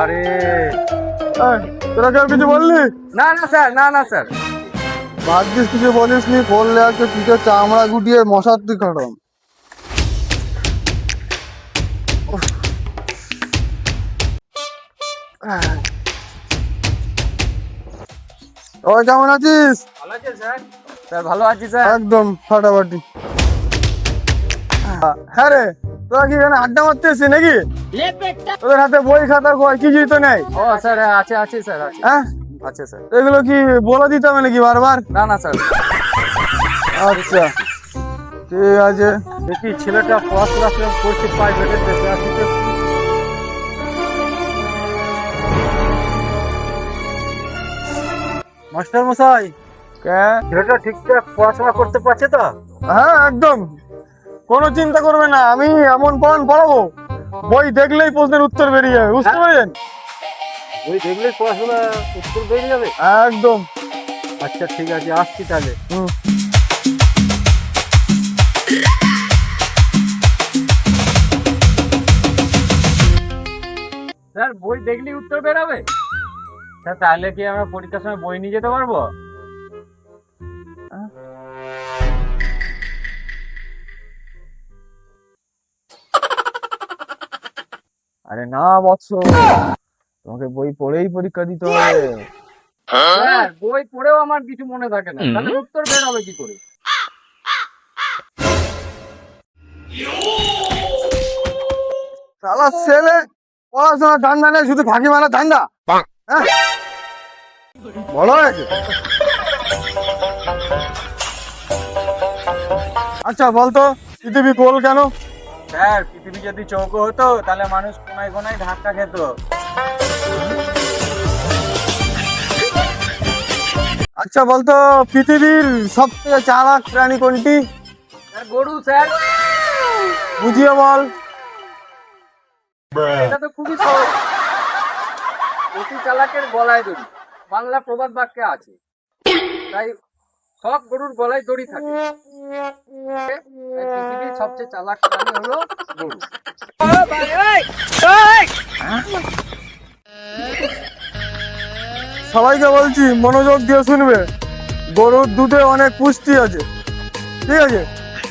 আরে তোরা কেউ কিছু বললি? না না স্যার, না না স্যার। ভাগ্যিস কিছু বলিস নি, বললে আজকে পিঠে চামড়া গুটিয়ে মশার তুই কাটম। ও কেমন আছিস? ভালো আছেন স্যার? স্যার ভালো আছি স্যার। একদম ফাটাফাটি। হ্যাঁ রে, তোরা কি এখানে আড্ডা মারতে এসছিস নাকি? তোদের হাতে বই খাতা কিছুই তো নেই। ও স্যার আছে আছে স্যার, আছে হ্যাঁ, আছে স্যার। এগুলো কি বলে দিতে হবে নাকি বারবার? না না স্যার। আচ্ছা ঠিক আছে। দেখি ছেলেটা পড়াশোনা করছে প্রাইভেটের দেশে আসছে। মাস্টার মশাই, ছেলেটা ঠিকঠাক পড়াশোনা করতে পারছে তো? হ্যাঁ একদম, কোনো চিন্তা করবে না, আমি এমন পড়াবো বই দেখলেই প্রশ্নের উত্তর বেরিয়ে যাবে, বুঝতে পারছেন? ওই দেখলে পড়াশোনা উত্তর বেরিয়ে যাবে। একদম। আচ্ছা ঠিক আছে, আসছি তাহলে। হুম। স্যার বই দেখলেই উত্তর বেরাবে? স্যার তাহলে কি আমরা পরীক্ষার সময় বই নিয়ে যেতে পারবো? আরে না বৎস, তোমাকে বই পড়েই পরীক্ষা দিতে হবে। স্যার বই পড়েও আমার কিছু মনে থাকে না, তাহলে উত্তর বের হবে কি করে? শালা ছেলে, পড়াশোনা ধান্দা নেই, শুধু ফাঁকি মারা ধান্দা। হ্যাঁ, বলো হয়েছে। আচ্ছা বলতো, পৃথিবী গোল কেন? স্যার পৃথিবী যদি চৌকো হতো তাহলে মানুষ কোনায় কোনায় ধাক্কা খেত। আচ্ছা বলতো, পৃথিবীর সব থেকে চালাক প্রাণী কোনটি? স্যার গরু স্যার। বুঝিয়ে বল। এটা তো খুবই সহজ। অতি চালাকের গলায় দড়ি, বাংলা প্রবাদ বাক্যে আছে। তাই সব গরুর গলায় দড়ি থাকে। তাই পৃথিবীর সবচেয়ে চালাক প্রাণী হলো গরু। সবাইকে বলছি মনোযোগ দিয়ে শুনবে, গরুর দুধে অনেক পুষ্টি আছে, ঠিক আছে?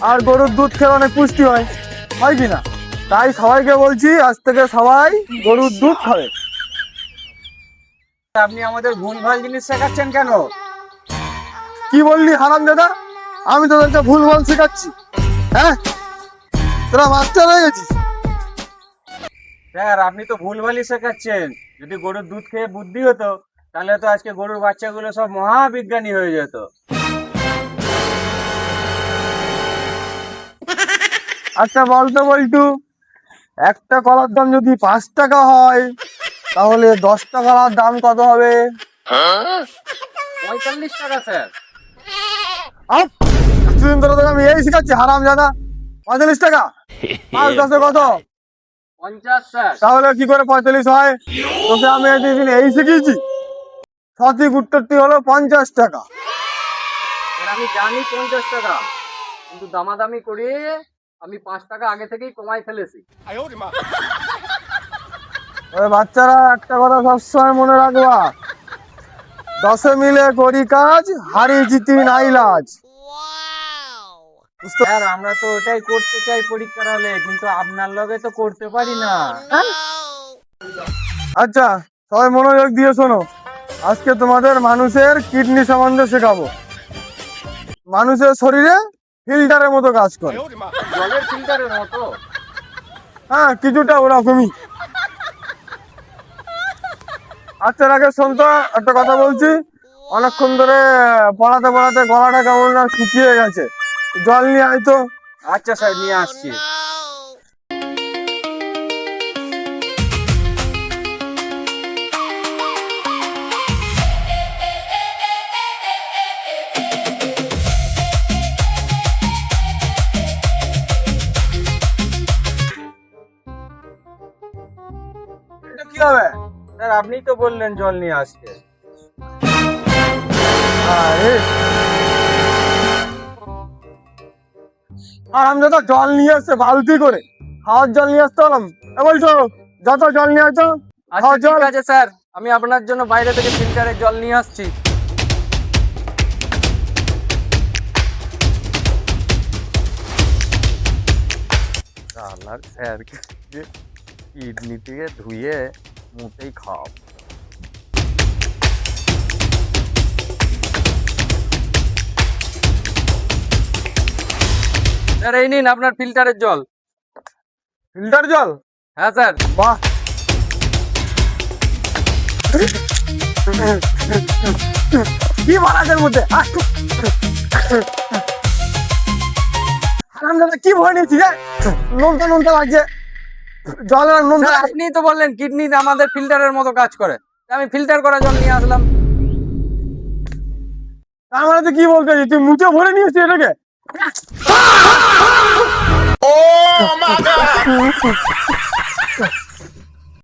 আর গরুর দুধ খেলে অনেক পুষ্টি হয়, হয় কি না? তাই সবাইকে বলছি আজ থেকে সবাই গরুর দুধ খাবে। আপনি আমাদের ভুলভাল জিনিস শেখাচ্ছেন কেন? কি বললি হারামজাদা? আমি তোদেরকে ভুলভাল শেখাচ্ছি? হ্যাঁ, তোরা বাচ্চা হয়ে গেছিস। স্যার আপনি তো ভুলভালই শেখাচ্ছেন। যদি গরুর দুধ খেয়ে বুদ্ধি হতো তাহলে তো আজকে গরুর বাচ্চাগুলো সব মহাবিজ্ঞানী হয়ে যেত। আচ্ছা বলতো বল্টু, একটা কলার দাম যদি 5 টাকা হয় তাহলে 10টা কলার দাম কত হবে? 45 টাকা স্যার। আপ, এতদিন ধরে তোকে আমি এই শেখাচ্ছি হারামজাদা। 45 টাকা, 5 10 কত? 50 স্যার। তাহলে কি করে 45 হয়? তোকে আমি এতদিন এই শিখিয়েছি। সঠিক উত্তরটি হলো 50 টাকা। স্যার আমি জানি 50 টাকা, কিন্তু দামাদামি করে আমি 5 টাকা আগে থেকেই কমাই ফেলেছি। তবে বাচ্চারা একটা কথা সবসময় মনে রাখবা, 10 মিলে করি কাজ, হারি জিতি নাই লাজ। স্যার আমরা তো ওটাই করতে চাই পরীক্ষার হলে, কিন্তু আপনার লগে তো করতে পারি না। আচ্ছা সবাই মনোযোগ দিয়ে শোনো, আজকে তোমাদের মানুষের কিডনি সম্বন্ধে শেখাবো। মানুষের শরীরে ফিল্টারের মতো কাজ করে। জলের ফিল্টারের মতো? হ্যাঁ, কিছুটা ওরকমই। আচ্ছা আগে শোন তো, একটা কথা বলছি। অনেকক্ষণ ধরে পড়াতে পড়াতে গলাটা কেমন না শুকিয়ে গেছে, জল নিয়ে আয় তো। আচ্ছা স্যার নিয়ে আসছি। এটা কি হবে? স্যার আপনিই তো বললেন জল নিয়ে আসতে। আর আমি তো জল নিয়ে এসছে বালতি করে, খাওয়ার জল নিয়ে আসতে হলাম। বলছো যত জল নিয়ে আসো। আচ্ছা খাওয়ার জল। ঠিক আছে স্যার, আমি আপনার জন্য বাইরে থেকে ফিল্টারের জল নিয়ে আসছি। স্যার কিডনি থেকে ধুয়ে মুখেই খাও। স্যার এই নিন আপনার ফিল্টারের জল। ফিল্টার জল? হ্যাঁ স্যার। বাহ। কি বানাদের মধ্যে হারামজাদা কি ভয় নিয়েছি রে? নুনটা নুনটা লাগছে জল আর নুনটা। স্যার আপনিই তো বললেন কিডনি আমাদের ফিল্টারের মতো কাজ করে, তাই আমি ফিল্টার করা জল নিয়ে আসলাম। তার মানে তুই কি বলতে চাইছিস? তুই মুখে ভরে নিয়েছিস এটাকে?